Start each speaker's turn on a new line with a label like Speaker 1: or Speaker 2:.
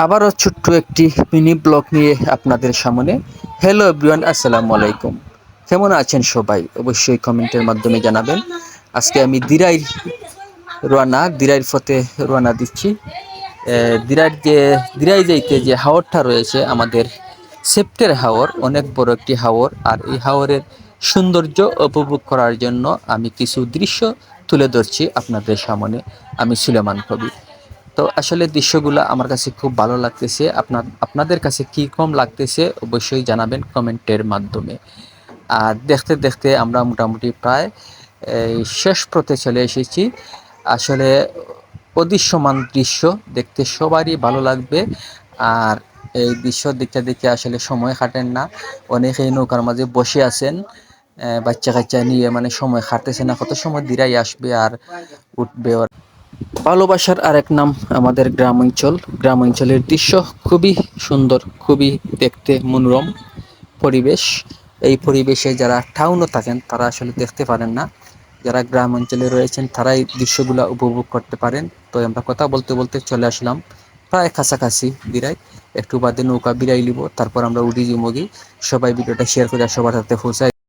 Speaker 1: আবারও ছোট্ট একটি মিনি ব্লগ নিয়ে আপনাদের সামনে। হ্যালো এভরিওয়ান, আসসালামু আলাইকুম। কেমন আছেন সবাই? অবশ্যই কমেন্টের মাধ্যমে জানাবেন। আজকে আমি দিরাইর পথে রওনা দিচ্ছি। দিরাই যাইতে যে হাওরটা রয়েছে আমাদের সেপ্টের হাওর, অনেক বড় একটি হাওর। আর এই হাওরের সৌন্দর্য উপভোগ করার জন্য আমি কিছু দৃশ্য তুলে ধরছি আপনাদের সামনে। আমি সুলেমান কবি। তো আসলে দৃশ্যগুলো আমার কাছে খুব ভালো লাগতেছে। আপনাদের কাছে কীরকম লাগতেছে অবশ্যই জানাবেন কমেন্টের মাধ্যমে। আর দেখতে দেখতে আমরা মোটামুটি প্রায় এই শেষ পথে চলে এসেছি। আসলে অদৃশ্যমান দৃশ্য দেখতে সবারই ভালো লাগবে। আর এই দৃশ্য দেখতে দেখতে আসলে সময় কাটেন না। অনেকেই নৌকার মাঝে বসে আছেন, বাচ্চা কাচ্চা নিয়ে, মানে সময় কাটতেছে না। কত সময় দিরাই আসবে আর উঠবে। ভালোবাসার আরেক নাম আমাদের গ্রামাঞ্চলের দৃশ্য খুবই সুন্দর, খুবই দেখতে মনোরম পরিবেশ। এই পরিবেশে যারা টাউনে থাকেন তারা আসলে দেখতে পারেন না, যারা গ্রাম অঞ্চলে রয়েছেন তারা এই দৃশ্যগুলো উপভোগ করতে পারেন। তো আমরা কথা বলতে বলতে চলে আসলাম প্রায় কাছাকাছি বিরাই। একটু বাদে নৌকা বিরাই নিব, তারপর আমরা উঠি মগি। সবাই ভিডিওটা শেয়ার করে সবার হাতে পৌঁছায়।